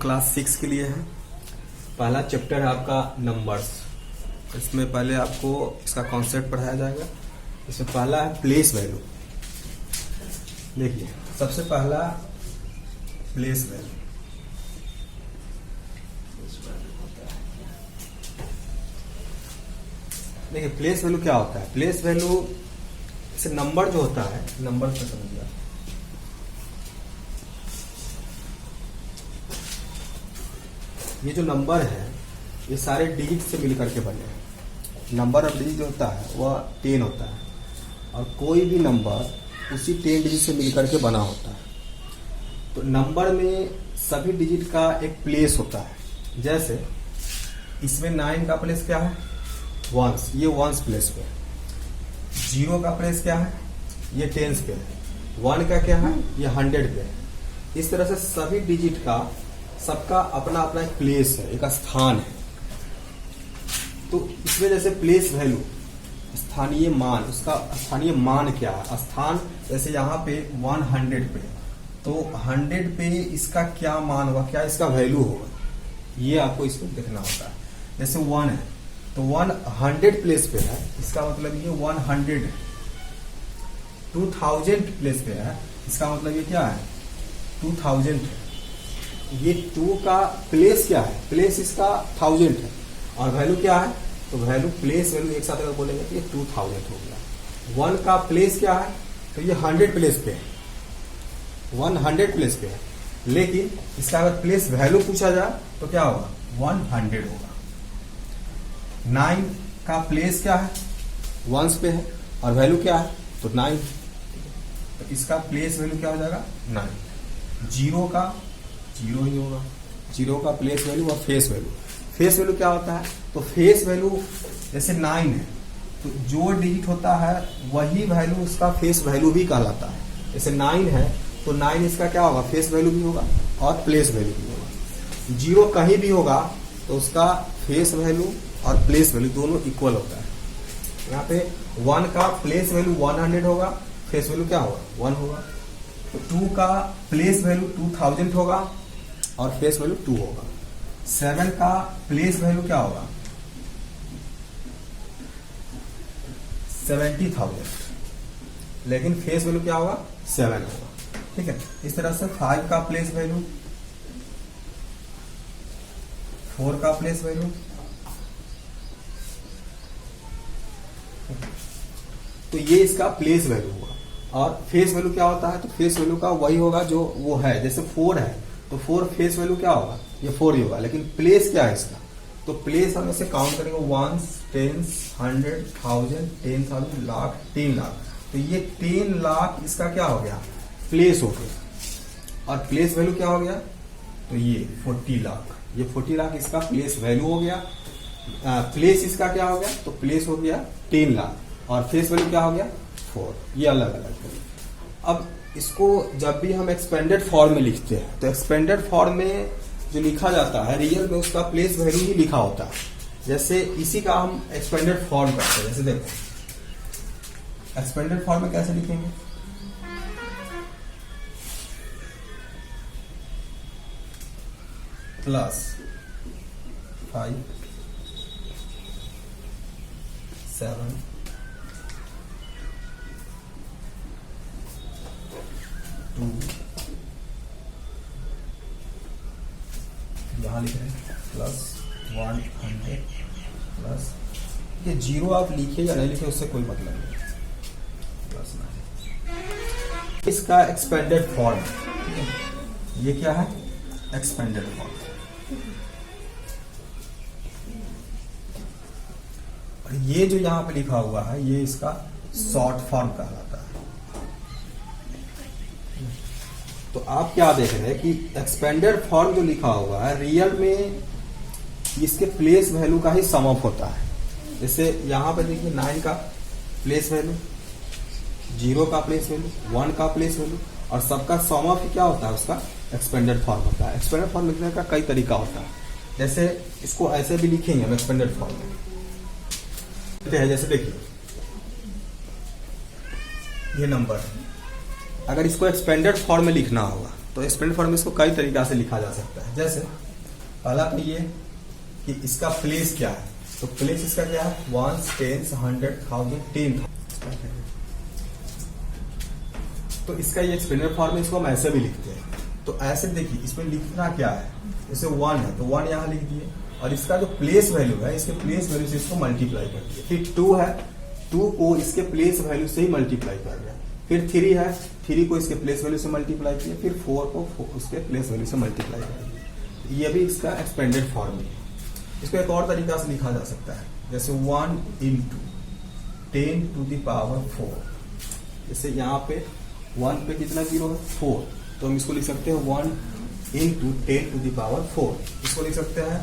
Class 6 के लिए है। पहला चैप्टर है आपका नंबर्स। इसमें पहले आपको इसका कॉन्सेप्ट पढ़ाया जाएगा। इसमें पहला है प्लेस वैल्यू। देखिए सबसे पहला प्लेस वैल्यू। देखिए प्लेस वैल्यू क्या होता है। प्लेस वैल्यू जैसे नंबर जो होता है, नंबर से समझिए ये जो नंबर है ये सारे डिजिट से मिलकर के बने हैं। नंबर ऑफ डिजिट जो होता है वह 10 होता है और कोई भी नंबर उसी 10 डिजिट से मिलकर के बना होता है। तो नंबर में सभी डिजिट का एक प्लेस होता है। जैसे इसमें 9 का प्लेस क्या है, वंस, ये वंस प्लेस पे है। 0 का प्लेस क्या है, ये टेंस पे है। 1 का क्या है, ये 100 पे है। इस तरह से सभी डिजिट का सबका अपना अपना एक प्लेस है, एक स्थान है। तो इसमें जैसे प्लेस वैल्यू स्थानीय मान, उसका स्थानीय मान क्या है, स्थान जैसे यहाँ पे 100 पे, तो 100 पे इसका क्या मान होगा, क्या इसका वैल्यू होगा, ये आपको इसमें देखना होता है। जैसे 1 है तो 100 प्लेस पे है, इसका मतलब ये 100 है। 2000 प्लेस पे है, इसका मतलब ये क्या है, 2000 है। ये 2 का प्लेस क्या है, प्लेस इसका 1000 है और वैल्यू क्या है, तो वैल्यू प्लेस वैल्यू एक साथ अगर बोलेंगे तो ये 2000 हो गया। 1 का प्लेस क्या है, तो ये 100 प्लेस पे है, 100 प्लेस पे है। लेकिन इसका अगर प्लेस वैल्यू पूछा जाए तो क्या होगा, 100 होगा। 9 का प्लेस क्या है, वंस पे है और वैल्यू क्या है, तो 9, तो इसका प्लेस वैल्यू क्या हो जाएगा, 9। 0 का 0 ही होगा। 0 का प्लेस वैल्यू और फेस वैल्यू। फेस वैल्यू क्या होता है, तो फेस वैल्यू जैसे 9 है तो जो डिजिट होता है वही वैल्यू उसका फेस वैल्यू भी कहलाता है। जैसे 9 है तो 9 इसका क्या होगा, फेस वैल्यू भी होगा और प्लेस वैल्यू भी होगा। 0 कहीं भी होगा तो उसका फेस वैल्यू और प्लेस वैल्यू दोनों इक्वल होता है। यहाँ पे 1 का प्लेस वैल्यू 100 होगा, फेस वैल्यू क्या होगा, 1 होगा। 2 का प्लेस वैल्यू 2000 होगा और फेस वैल्यू 2 होगा। 7 का प्लेस वैल्यू क्या होगा, 70,000, लेकिन फेस वैल्यू क्या होगा, 7 होगा। ठीक है। इस तरह से 5 का प्लेस वैल्यू, 4 का प्लेस वैल्यू, तो ये इसका प्लेस वैल्यू हुआ। और फेस वैल्यू क्या होता है, तो फेस वैल्यू का वही होगा जो वो है। जैसे 4 है तो 4 फेस वैल्यू क्या होगा, ये 4 ही होगा। लेकिन प्लेस क्या है इसका, तो प्लेस हम ऐसे काउंट करेंगे 1, 10, 100, 1000, 10,000, लाख, 3 लाख। तो ये 3 लाख इसका क्या हो गया, प्लेस हो गया। और प्लेस वैल्यू क्या हो गया, तो ये 40 लाख, ये 40 लाख इसका प्लेस वैल्यू हो गया। प्लेस इसका क्या हो गया, तो प्लेस हो गया 3 लाख और फेस वैल्यू क्या हो गया, 4। ये अलग अलग है। अब इसको जब भी हम एक्सपेंडेड फॉर्म में लिखते हैं तो एक्सपेंडेड फॉर्म में जो लिखा जाता है रियल में उसका प्लेस वैल्यू ही लिखा होता है। जैसे इसी का हम एक्सपेंडेड फॉर्म करते हैं। जैसे देखो एक्सपेंडेड फॉर्म में कैसे लिखेंगे, +5 7 2, यहां लिख रहे हैं +100 प्लस, ये 0 आप लिखिए या नहीं लिखिए उससे कोई मतलब नहीं, +9। इसका एक्सपेंडेड फॉर्म, ये क्या है, एक्सपेंडेड फॉर्म। और ये जो यहां पे लिखा हुआ है ये इसका शॉर्ट फॉर्म कहलाता है। तो आप क्या देख रहे हैं कि एक्सपेंडेड फॉर्म जो लिखा हुआ है रियल में इसके प्लेस वैल्यू का ही सम अप होता है। जैसे यहां पे देखिए 9 का प्लेस वैल्यू, 0 का प्लेस वैल्यू, 1 का प्लेस वैल्यू और सबका सम अप क्या होता है, उसका एक्सपेंडेड फॉर्म होता है। एक्सपेंडेड फॉर्म लिखने का कई तरीका होता है। जैसे इसको ऐसे भी लिखेंगे हम एक्सपेंडेड फॉर्म में, जैसे देखिए ये नंबर है, अगर इसको एक्सपेंडेड फॉर्म में लिखना होगा तो एक्सपेंडेड फॉर्म में इसको कई तरीका से लिखा जा सकता है। जैसे पहला तो ये कि इसका प्लेस क्या है, तो प्लेस इसका क्या है, 1, 10, 100, 1000, 10,000। तो इसका ये एक्सपेंडेड फॉर्म में इसको हम ऐसे भी लिखते हैं। तो ऐसे देखिए इसमें लिखना क्या है, जैसे 1 है तो 1 यहाँ लिख दिए, और इसका जो प्लेस वैल्यू है इसके प्लेस वैल्यू से इसको मल्टीप्लाई कर दिए। फिर 2 है, 2 को इसके प्लेस वैल्यू से ही मल्टीप्लाई कर दिया। फिर 3 है, 3 को इसके प्लेस वैल्यू से मल्टीप्लाई किया। फिर 4 को उसके प्लेस वैल्यू से मल्टीप्लाई कर दिया। ये भी इसका एक्सपेंडेड फॉर्म है। इसको एक और तरीका से लिखा जा सकता है, जैसे 1 into 10 to the power 4। जैसे यहाँ पे 1 पे कितना जीरो है, 4, तो हम इसको लिख सकते हैं 1 into 10 to the power 4। इसको लिख सकते हैं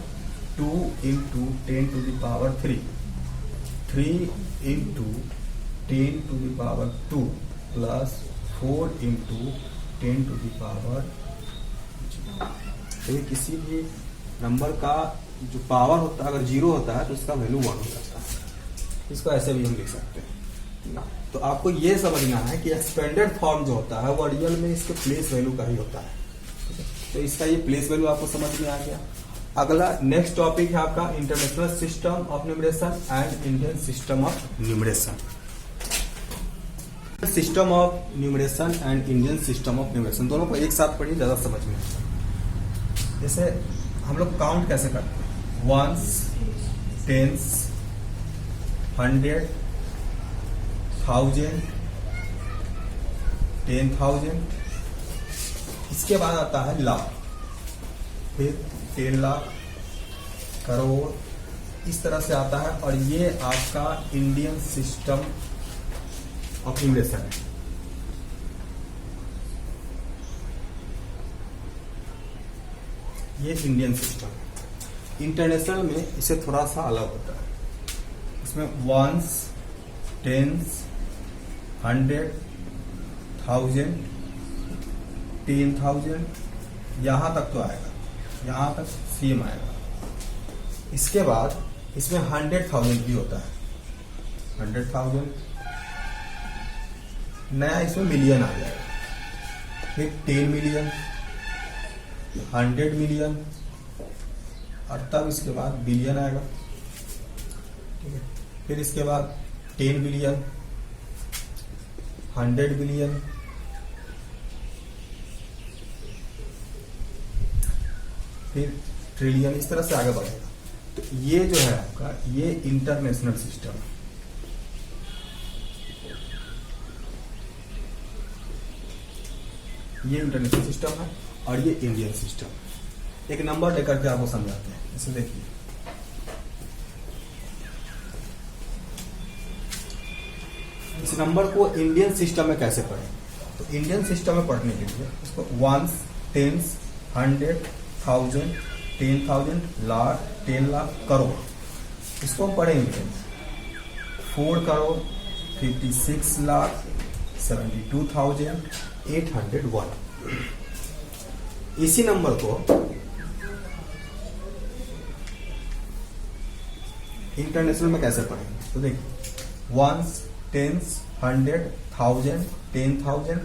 2 into 10 to the power 3, 3 into 10 to the power 2 plus 4 into 10 to the power। तो किसी भी नंबर का जो पावर होता है अगर 0 होता है तो उसका वैल्यू 1 हो जाता है। इसको ऐसे भी हम लिख सकते हैं। तो आपको ये समझना है कि एक्सपेंडेड फॉर्म जो होता है वो रियल में इसके प्लेस वैल्यू का ही होता है। तो इसका ये प्लेस वैल्यू आपको समझ में आ गया। अगला नेक्स्ट टॉपिक है आपका international system of numeration and Indian system of numeration. System of numeration and Indian system of numeration दोनों को एक साथ पढ़िए, ज्यादा समझ में आता है। जैसे हम लोग काउंट कैसे करते हैं, 1s, 10s, 100, 1000, 10,000। इसके बाद आता है लाख, फिर 10 लाख, करोड़, इस तरह से आता है। और ये आपका इंडियन सिस्टम ऑफ न्यूमरेशन है। ये इंडियन सिस्टम है। इंटरनेशनल में इसे थोड़ा सा अलग होता है। इसमें 1s, 10s, 100, 1000, 10,000 यहां तक तो आएगा, यहां तक सेम आएगा। इसके बाद इसमें 100,000 भी होता है, 100,000 नया, इसमें मिलियन आ जाएगा। फिर 10 मिलियन, 100 मिलियन, और तब इसके बाद बिलियन आएगा। ठीक है, फिर इसके बाद 10 बिलियन, 100 बिलियन, फिर ट्रिलियन, इस तरह से आगे बढ़ेगा। तो ये जो है आपका ये इंटरनेशनल सिस्टम है। ये इंटरनेशनल सिस्टम है और ये इंडियन सिस्टम। एक नंबर लेकर के आपको समझाते हैं। इसे देखिए, इस नंबर को इंडियन सिस्टम में कैसे पढ़ें, तो इंडियन सिस्टम में पढ़ने के लिए इसको 1s, 10s, 100, 1000, 10,000, लाख, 10 लाख, करोड़, इसको हम पढ़ेंगे 4 करोड़, 56 लाख, 72,801। इसी नंबर को इंटरनेशनल में कैसे पढ़ेंगे, तो देखिए 1s, 10s, 100, 1000, 10,000।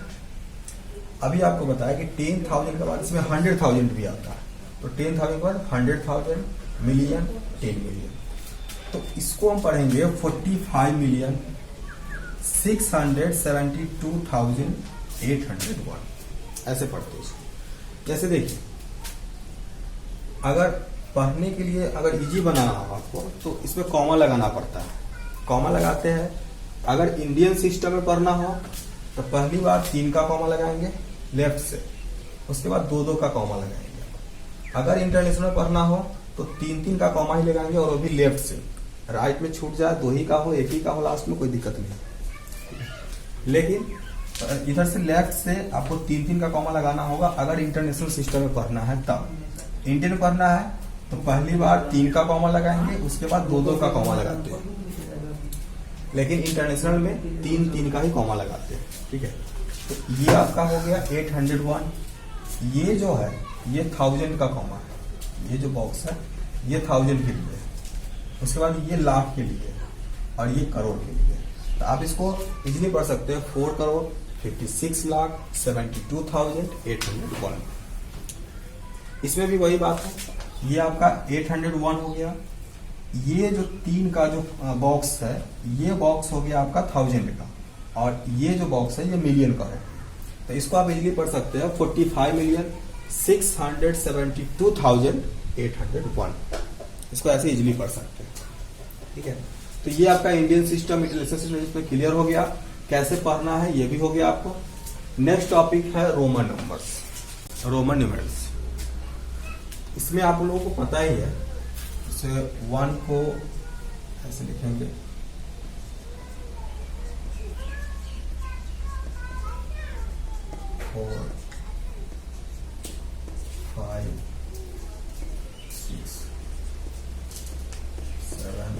अभी आपको बताया कि 10,000 के बाद इसमें 100,000 भी आता है, तो 10,000 के बाद 100,000, मिलियन, 10 मिलियन। तो इसको हम पढ़ेंगे 45,672,801, ऐसे पढ़ते हैं इसको। जैसे देखिए, अगर पढ़ने के लिए अगर इजी बनाना हो आपको तो इसमें कॉमा लगाना पड़ता है। कॉमा लगाते हैं। अगर इंडियन सिस्टम में पढ़ना हो तो पहली बार 3 का कॉमा लगाएंगे लेफ्ट से, उसके बाद 2-2 का कॉमा लगाएंगे। अगर इंटरनेशनल पढ़ना हो तो 3-3 का कॉमा ही लगाएंगे, और वो भी लेफ्ट से। राइट में छूट जाए 2 ही का हो, 1 ही का हो लास्ट में, कोई दिक्कत नहीं। लेकिन इधर से लेफ्ट से आपको 3-3 का कॉमा लगाना होगा अगर इंटरनेशनल सिस्टम में पढ़ना है तब। इंडियन में पढ़ना है तो पहली बार 3 का कॉमा लगाएंगे, उसके बाद 2-2 का कॉमा लगाते हैं। लेकिन इंटरनेशनल में 3-3 का ही कॉमा लगाते हैं। ठीक है, तो ये आपका हो गया 801। ये जो है ये 1000 का कॉमा है, ये जो बॉक्स है ये 1000 के लिए, उसके बाद ये लाख के लिए और ये करोड़ के लिए। तो आप इसको इजीली पढ़ सकते हैं 4 करोड़, 56,72,801। इसमें भी वही बात है, ये आपका 801 हो गया। ये जो 3 का जो बॉक्स है, ये बॉक्स हो गया आपका 1000 का, और ये जो बॉक्स है ये मिलियन का है। तो इसको आप इजीली पढ़ सकते हैं 45,672,801। इसको ऐसे इजीली पढ़ सकते हैं, ठीक है। तो ये आपका इंडियन सिस्टम इसमें क्लियर हो गया, कैसे पढ़ना है ये भी हो गया आपको। नेक्स्ट टॉपिक है रोमन नंबर्स, रोमन न्यूमेरल्स। इसमें आप लोगों को पता ही है, जैसे 1 को ऐसे लिखेंगे, 4 5 6 7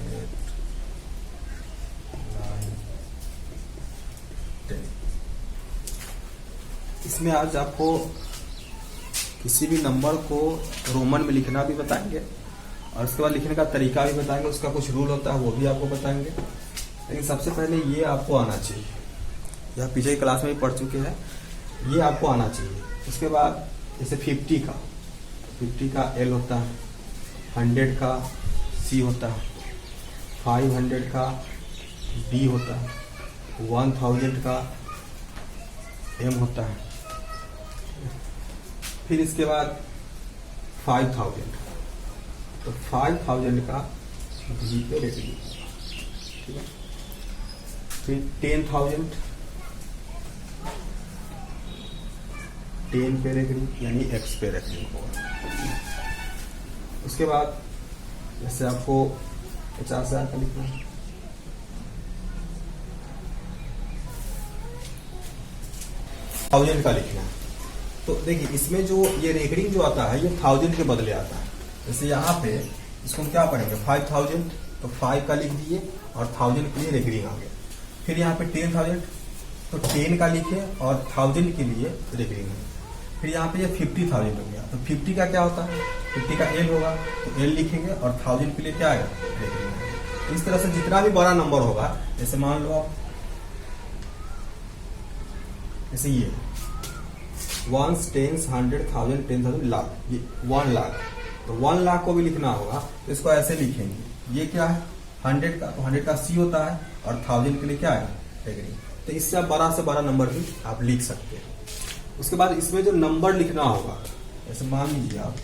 8 9 10। इसमें आज आपको किसी भी नंबर को रोमन में लिखना भी बताएंगे, और उसके बाद लिखने का तरीका भी बताएंगे, उसका कुछ रूल होता है वो भी आपको बताएंगे। लेकिन सबसे पहले ये आपको आना चाहिए, यह पिछले क्लास में भी पढ़ चुके हैं, ये आपको आना चाहिए। उसके बाद जैसे 50 का एल होता है, 100 का सी होता है, 500 का डी होता है, 1000 का एम होता है, फिर इसके बाद 5000, तो 5000 का जी पे रेटिंग, ठीक है। फिर 10,000 10 पे रेटिंग यानी एक्स पे रेटिंग होगा। उसके बाद जैसे आपको 50,000 का लिखना है, 1000 का लिखना है। तो देखिए इसमें जो ये रेकरिंग जो आता है ये 1000 के बदले आता है। जैसे यहाँ पे इसको हम क्या पढ़ेंगे 5000, तो 5 का लिख दिए और 1000 के लिए रेकरिंग आ गया। फिर यहाँ पे 10,000, तो 10 का लिखे और 1000 के लिए रेकरिंग है। फिर यहाँ पे ये 50,000 हो गया, तो 50 का क्या होता है, 50 का एल होगा, तो एल लिखेंगे और 1000 के लिए क्या आएगा रेकरिंग है। इस तरह से जितना भी बड़ा नंबर होगा, जैसे मान लो आप जैसे ये 1, 10, 100, 1000, 10,000, लाख, ये 1 लाख, तो 1 लाख को भी लिखना होगा, तो इसको ऐसे लिखेंगे। ये क्या है 100 का, तो 100 का सी होता है और 1000 के लिए क्या है रेकरिंग। तो इससे आप बड़ा से बड़ा नंबर भी आप लिख सकते हैं। उसके बाद इसमें जो नंबर लिखना होगा, जैसे मान लीजिए आप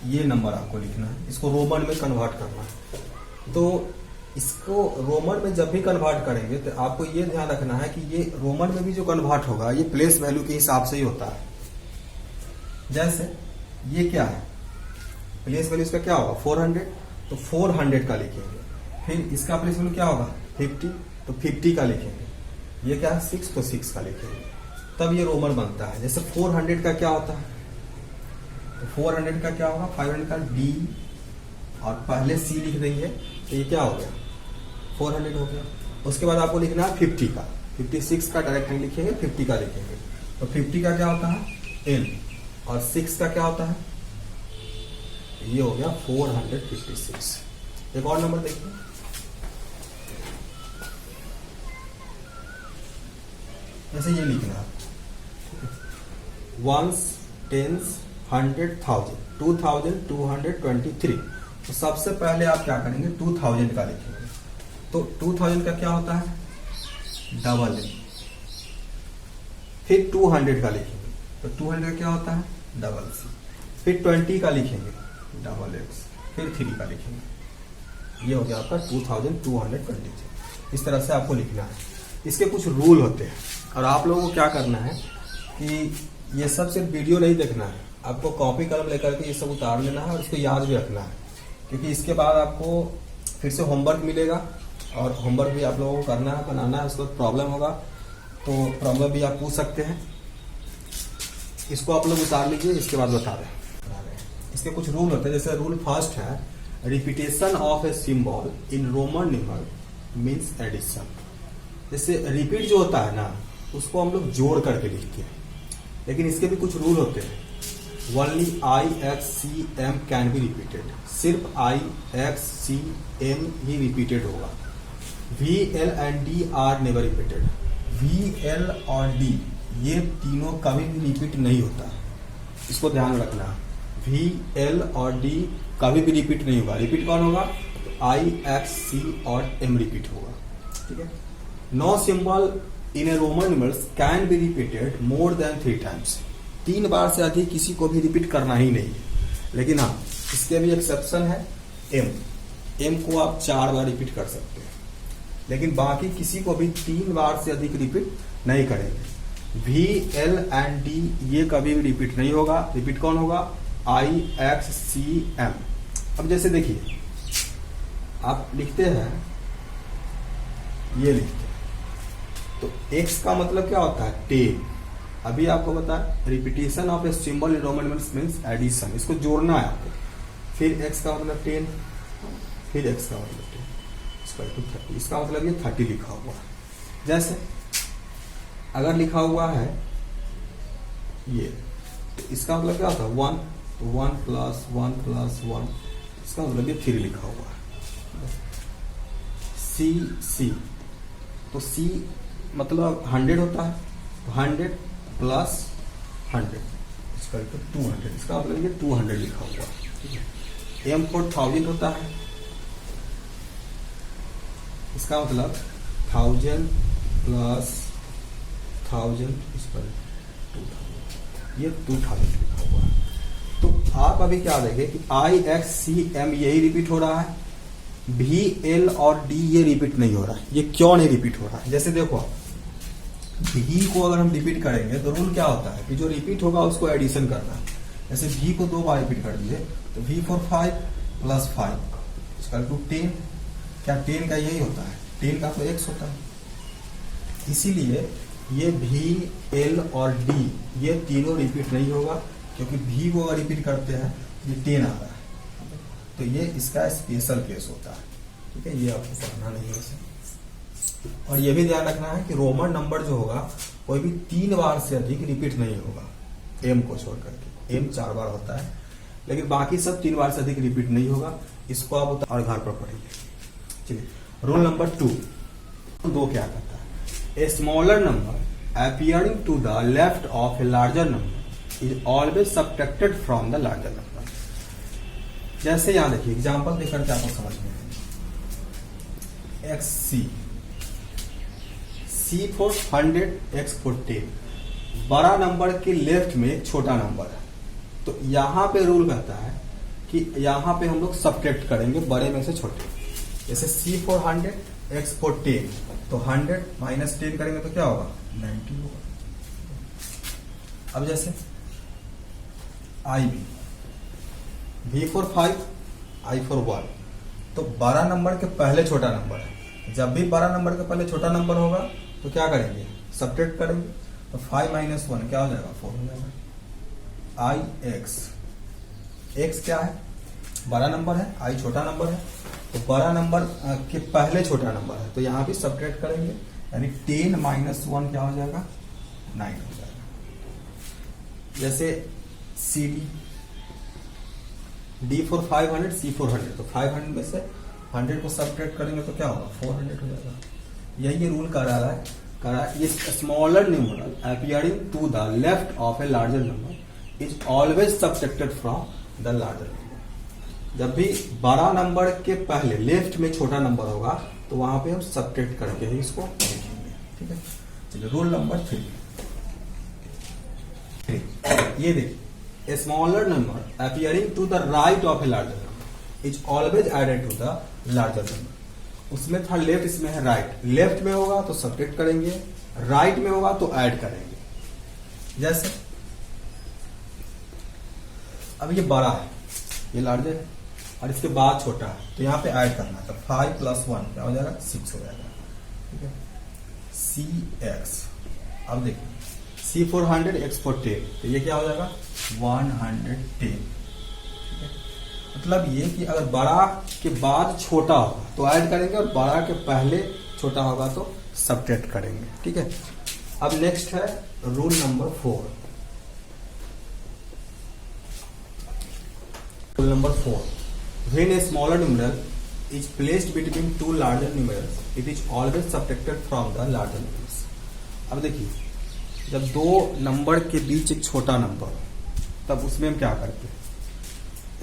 ये नंबर आपको लिखना है, इसको रोमन में कन्वर्ट करना है। तो इसको रोमन में जब भी कन्वर्ट करेंगे तो आपको ये ध्यान रखना है कि ये रोमन में भी जो कन्वर्ट होगा ये प्लेस वैल्यू के हिसाब से ही होता है। जैसे ये क्या है प्लेस वैल्यू इसका क्या होगा 400, तो 400 का लिखेंगे। फिर इसका प्लेस वैल्यू क्या होगा 50, तो 50 का लिखेंगे। ये क्या है 6, तो 6 का लिखेंगे, तब ये रोमन बनता है। जैसे 400 का क्या होता है, तो 400 का क्या होगा 500 का डी और पहले सी लिख देंगे, तो ये क्या हो गया 400 हो गया। उसके बाद आपको लिखना है 50 का, 56 का डायरेक्ट नहीं लिखेंगे, 50 का लिखेंगे। तो 50 का क्या होता है एल, और 6 का क्या होता है, ये हो गया 456। एक और नंबर देखिए, ऐसे ये लिखना है 1s, 10s, 100, 1000, 2223। तो सबसे पहले आप क्या करेंगे 2000 का लिखेंगे। तो 2000 का क्या होता है डबल एल। फिर 200 का लिखेंगे, तो 200 का क्या होता है डबल सी। फिर 20 का लिखेंगे डबल एक्स, फिर 3 का लिखेंगे। ये हो गया आपका 2223। इस तरह से आपको लिखना है। इसके कुछ रूल होते हैं, और आप लोगों को क्या करना है कि ये सब सिर्फ वीडियो नहीं देखना है, आपको कॉपी कलम लेकर के ये सब उतार लेना है और इसको याद भी रखना है। क्योंकि इसके बाद आपको फिर से होमवर्क मिलेगा, और होमवर्क भी आप लोगों को करना है, बनाना है। उसके बाद प्रॉब्लम होगा तो प्रॉब्लम भी आप पूछ सकते हैं। इसको आप लोग उतार लीजिए, इसके बाद बता दें। इसके कुछ रूल होते हैं। जैसे रूल फर्स्ट है repetition of a symbol in Roman numeral means addition. जैसे रिपीट जो होता है ना, उसको हम लोग जोड़ करके लिखते हैं, लेकिन इसके भी कुछ रूल होते हैं। Only I, X, C, M can be repeated. सिर्फ I, X, C, M ही रिपीटेड होगा। V L and D are never repeated. V L और डी ये तीनों कभी भी रिपीट नहीं होता, इसको ध्यान में रखना। वी एल और डी कभी भी रिपीट नहीं होगा। रिपीट कौन होगा? तो आई एक्स सी और एम रिपीट होगा, ठीक है। No symbol in a Roman numerals can be repeated more than 3 times. 3 बार से अधिक किसी को भी रिपीट करना ही नहीं है। लेकिन हाँ, इसके भी एक्सेप्शन है। एम को आप 4 बार रिपीट कर सकते हैं, लेकिन बाकी किसी को भी 3 बार से अधिक रिपीट नहीं करेंगे। वी एल एंड डी ये कभी भी रिपीट नहीं होगा। रिपीट कौन होगा? आई एक्स सी एम। अब जैसे देखिए, आप लिखते हैं, ये लिखते हैं, तो x का मतलब क्या होता है? 10। अभी आपको बता, repetition of a symbol in Roman numerals means addition, इसको जोड़ना है आपको। फिर x का मतलब 10, फिर x का मतलब 10 इसका 30, इसका मतलब ये 30 लिखा हुआ है। जैसे अगर लिखा हुआ है ये, तो इसका मतलब क्या होता है? 1, तो 1 प्लस 1 प्लस 1, इसका मतलब ये 3 लिखा हुआ है। सी, तो सी मतलब 100 होता है, तो 100 प्लस 100 इसका 200, इसका मतलब ये 200 लिखा हुआ है। एम फॉर 1000 होता है, इसका मतलब 1000 प्लस 1000 इसका 2000, ये 2000 लिखा हुआ है। तो आप अभी क्या देखें कि आई एक्स सी एम यही रिपीट हो रहा है, भी एल और डी ये रिपीट नहीं हो रहा है। ये क्यों नहीं रिपीट हो रहा है? जैसे देखो, भी को अगर हम रिपीट करेंगे तो रूल क्या होता है कि जो रिपीट होगा उसको एडिशन करना है। जैसे भी को 2 बार रिपीट कर दिए, तो भी फॉर 5 प्लस 5 इसका 10। क्या 10 का यही होता है? 10 का तो x होता है। इसीलिए ये भी एल और डी ये तीनों रिपीट नहीं होगा, क्योंकि भी को अगर रिपीट करते हैं ये 10 आ रहा है, तो ये इसका स्पेशल केस होता है, ठीक है। ये आपको पढ़ना नहीं है इसे। और ये भी ध्यान रखना है कि रोमन नंबर जो होगा कोई भी 3 बार से अधिक रिपीट नहीं होगा, एम को छोड़ करके। एम 4 बार होता है, लेकिन बाकी सब 3 बार से अधिक रिपीट नहीं होगा। इसको आप और घर पर पढ़िए। चलिए, रूल नंबर 2 क्या कहता है? A smaller number appearing to the left of a larger number is always subtracted from the larger number. जैसे यहां देखिए, एग्जाम्पल देकर के आपको समझ में आएगा। X C for 100, X for 10। बड़ा नंबर के लेफ्ट में छोटा नंबर है, तो यहां पे रूल कहता है कि यहां पे हम लोग सब्ट्रैक्ट करेंगे बड़े में से छोटे। जैसे सी फॉर 100, एक्स फॉर 10, तो 100 माइनस 10 करेंगे तो क्या होगा? 90 होगा। अब जैसे I B, V for 5, I for 1, तो बड़ा नंबर के पहले छोटा नंबर है। जब भी बड़ा नंबर के पहले छोटा नंबर होगा तो क्या करेंगे? सब्ट्रैक्ट करेंगे। तो 5 माइनस 1 क्या हो जाएगा? 4 हो जाएगा। आई एक्स क्या है? बड़ा नंबर है, आई छोटा नंबर है, तो बड़ा नंबर के पहले छोटा नंबर है, तो यहां भी सब्ट्रैक्ट करेंगे, यानी 10 माइनस 1 क्या हो जाएगा? 9 हो जाएगा। जैसे C D for 500, C for 100, तो 500 में से 100 को सब्ट्रैक्ट करेंगे तो क्या होगा? 400 हो जाएगा। यही रूल कर रहा है ये smaller numeral appearing to the left of a larger number is always subtracted from the larger number. जब भी बड़ा नंबर के पहले लेफ्ट में छोटा नंबर होगा तो वहां पे हम सब्ट्रैक्ट करके ही इसको लिखेंगे, ठीक है। चलिए, रूल नंबर 3। ये देखिए, a smaller number appearing to the right of a larger number is always added to the larger number। उसमें था लेफ्ट, इसमें है राइट। लेफ्ट में होगा तो सब्ट्रैक्ट करेंगे, राइट में होगा तो ऐड करेंगे। जैसे अब ये बड़ा है, ये लार्जर है, और इसके बाद छोटा है, तो यहाँ पे ऐड करना है। तो 5 प्लस 1 क्या हो जाएगा? 6 हो जाएगा, ठीक है। सी एक्स, अब देखिए, सी फॉर 100, एक्स फॉर 10, तो ये क्या हो जाएगा? 110, ठीक है। मतलब ये कि अगर बड़ा के बाद छोटा होगा तो ऐड करेंगे, और बड़ा के पहले छोटा होगा तो सब्ट्रैक्ट करेंगे, ठीक है। अब नेक्स्ट है rule number 4। Rule number 4, when a smaller numeral is placed between two larger numerals, it is always subtracted from the larger numerals. अब देखिए, जब दो नंबर के बीच एक छोटा नंबर हो तब उसमें हम क्या करते हैं,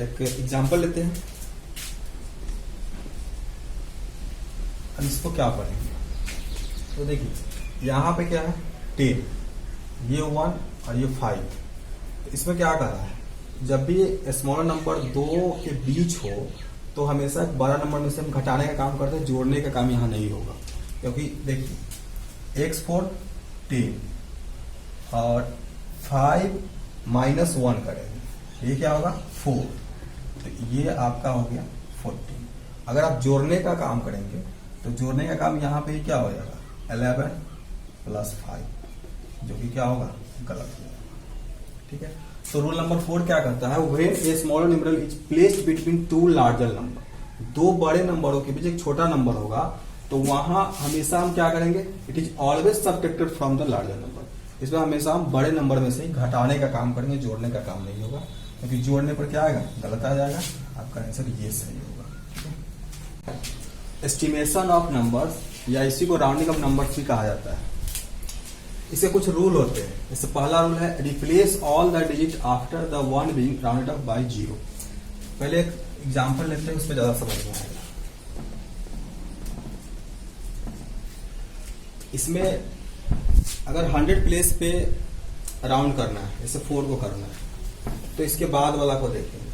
एक एग्जांपल लेते हैं। अब इसको क्या पढ़ेंगे, तो देखिए यहाँ पे क्या है 10, ये 1 और ये 5। तो इसमें क्या कर रहा है, जब भी स्मॉलर नंबर दो के बीच हो तो हमेशा बड़ा नंबर में से हम घटाने का काम करते हैं, जोड़ने का काम यहाँ नहीं होगा। क्योंकि देखिए x4 10 और 5 माइनस 1 करेंगे, ये क्या होगा 4, तो ये आपका हो गया 14। अगर आप जोड़ने का काम करेंगे तो जोड़ने का काम यहाँ पे क्या हो जाएगा 11 प्लस 5, जो कि क्या होगा गलत हो जाएगा। ठीक है, तो रूल नंबर 4 क्या करता है, when a smaller numeral is placed between two larger number, दो बड़े नंबरों के बीच एक छोटा नंबर होगा तो वहां हमेशा हम क्या करेंगे, it is always subtracted from the larger number. इसमें हमेशा हम बड़े नंबर में से घटाने का काम करेंगे, जोड़ने का काम नहीं होगा, क्योंकि जोड़ने पर क्या आएगा गलत आ जाएगा। आपका आंसर ये सही होगा। एस्टिमेशन ऑफ नंबर्स या इसी को राउंडिंग ऑफ नंबर्स भी कहा जाता है। इसके कुछ रूल होते हैं। जैसे पहला रूल है replace all the digit after the one being rounded off by 0। पहले एक एग्जांपल लेते हैं, उसमें ज्यादा समझ में आएगा। इसमें अगर 100 प्लेस पे राउंड करना है, जैसे 4 को करना है, तो इसके बाद वाला को देखेंगे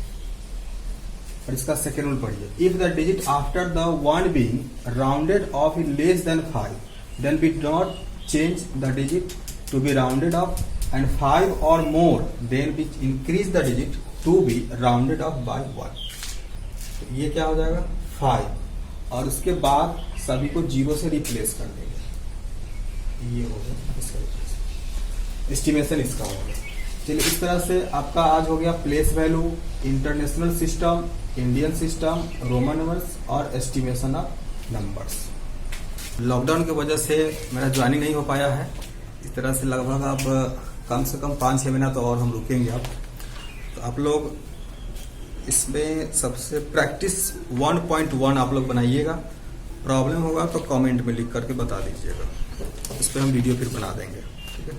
और इसका सेकेंड रूल पढ़िए। If the digit after the one being rounded off is less than 5 then we do not change the digit to be rounded off, and 5 or more then we increase the digit to be rounded off by 1। तो ये क्या हो जाएगा 5, और उसके बाद सभी को 0 से रिप्लेस कर देंगे, ये हो गया इसका एस्टिमेशन इसका हो गया। चलिए, इस तरह से आपका आज हो गया place value, international system, Indian system, Roman numbers और एस्टिमेशन ऑफ नंबर्स। लॉकडाउन की वजह से मेरा ज्वाइनिंग नहीं हो पाया है। इस तरह से लगभग अब कम से कम 5-6 महीना तो और हम रुकेंगे अब। तो आप लोग इसमें सबसे प्रैक्टिस 1.1 आप लोग बनाइएगा। प्रॉब्लम होगा तो कमेंट में लिख करके बता दीजिएगा, इस पर हम वीडियो फिर बना देंगे। ठीक है।